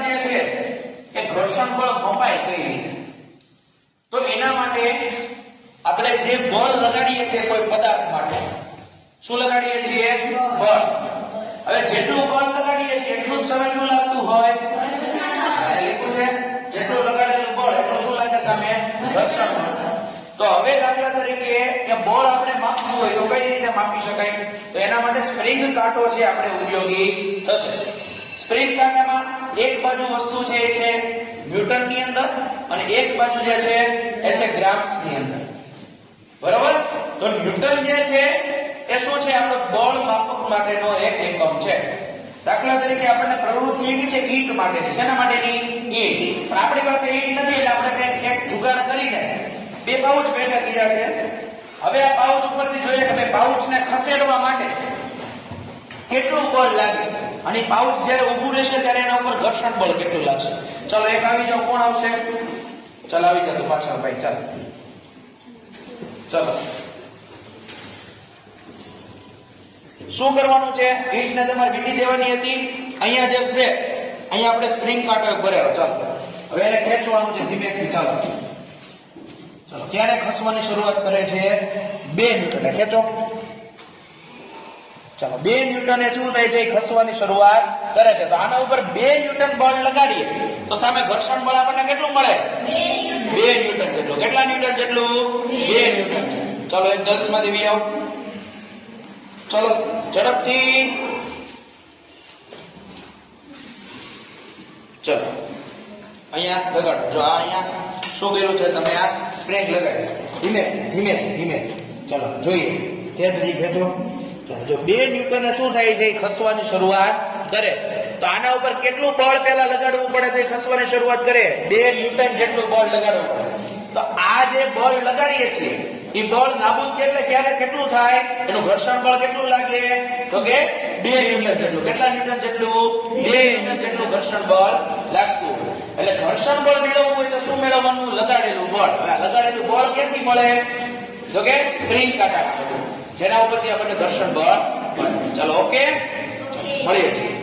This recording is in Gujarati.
જે છે એ ઘર્ષણ બળ મપાય કઈ રીતે, તો એના માટે આપણે જે બળ લગાડીએ છીએ કોઈ પદાર્થ માટે, શું લગાડીએ છીએ? બળ. હવે જેટલું બળ લગાડીએ છીએ એટલું જ સામે શું લાગતું હોય? લખ્યું છે જેટલું લગાડેલું બળ એટલું શું લાગે સામે? ઘર્ષણ બળ. તો હવે દાખલા તરીકે કે બળ આપણે માપવું હોય તો કઈ રીતે માપી શકાય? તો એના માટે સ્પ્રિંગ કાંટો છે આપણે ઉપયોગી થશે. સ્પ્રિંગ કાંટામાં એક બાજુ વસ્તુ છે એ છે ન્યૂટન ની અંદર અને એક બાજુ જે છે એ છે ગ્રામ્સ ની અંદર, બરાબર? તો ન્યૂટન જે છે એ શું છે? આપણો બળ માપક માટેનો એક એકમ છે. દાખલા તરીકે આપણને પ્રવૃત્તિ એવી છે ઈંટ માટેની. શેના માટેની? ઈંટ. પણ આપણી પાસે ઈંટ નથી એટલે આપણે એક જુગાડ કરીને બે પાઉચ ભેગા કર્યા છે. હવે આ પાઉચ ઉપરથી જોઈએ કે પાઉચને ખસેડવા માટે કેટલું બળ લાગે અને પાઉચ જ્યારે ઊભું રહેશે ત્યારે એના ઉપર ઘર્ષણ બળ કેટલું લાગશે. ચલો એક આવી જાવ, કોણ આવશે? ચાલ આવી જાવ પાછળ ભાઈ, ચાલ ચલો. શું કરવાનું છે? ઈંટને તમારે વીંટી દેવાની હતી. અહીંયા જે છે અહીંયા આપણે સ્પ્રિંગ કાંટો ભર્યો. ચાલો હવે એને ખેંચવાનું છે ધીમેથી. ચાલો ચલો, ક્યારે ખસવાની શરૂઆત કરે છે? 2 ન્યૂટને ખેંચો. ચાલો 2 ન્યૂટને શું થાય છે? ખસવાની શરૂઆત કરે છે. તો આના ઉપર 2 ન્યૂટન બળ લગાડીએ તો સામે ઘર્ષણ બળ આપણને કેટલું મળે? 2 ન્યૂટન જેટલું. કેટલા ન્યૂટન જેટલું? 2 ન્યૂટન. ચલો એક 10 માંથી વી આવો. ચલો ઝડપથી. ચલો અહીંયા લગાડો. જો આ અહીંયા શું કર્યું છે તમે? આ સ્પ્રિંગ લગાડી ધીમે ધીમે ધીમે. ચલો જોઈએ, ખેંચી ખેંચો. જો 2 ન્યૂટને શું થાય છે? ખસવાની શરૂઆત કરે છે. તો આના ઉપર કેટલું બળ પહેલા લગાડવું પડે તો એ ખસવાની શરૂઆત કરે? 2 ન્યૂટન જેટલું બળ લગાડવું પડે. તો આ જે બળ લગાડીએ છીએ એ બળ નાબૂદ ક્યારે કેટલું થાય? એનું ઘર્ષણ બળ કેટલું લાગે? તો કે 2 ન્યૂટન જેટલું. કેટલા ન્યૂટન જેટલું? 2 ન્યૂટન જેટલું ઘર્ષણ બળ લાગતું. એટલે ઘર્ષણ બળ મેળવવું હોય તો શું મેળવવાનું? લગાડેલું બળ. લગાડેલું બળ ક્યાંથી મળે? તો કે સ્પ્રિંગ કાંટા જેના ઉપરથી આપણને ઘર્ષણ બળ મળે. ચાલો ઓકે, મળીએ છીએ.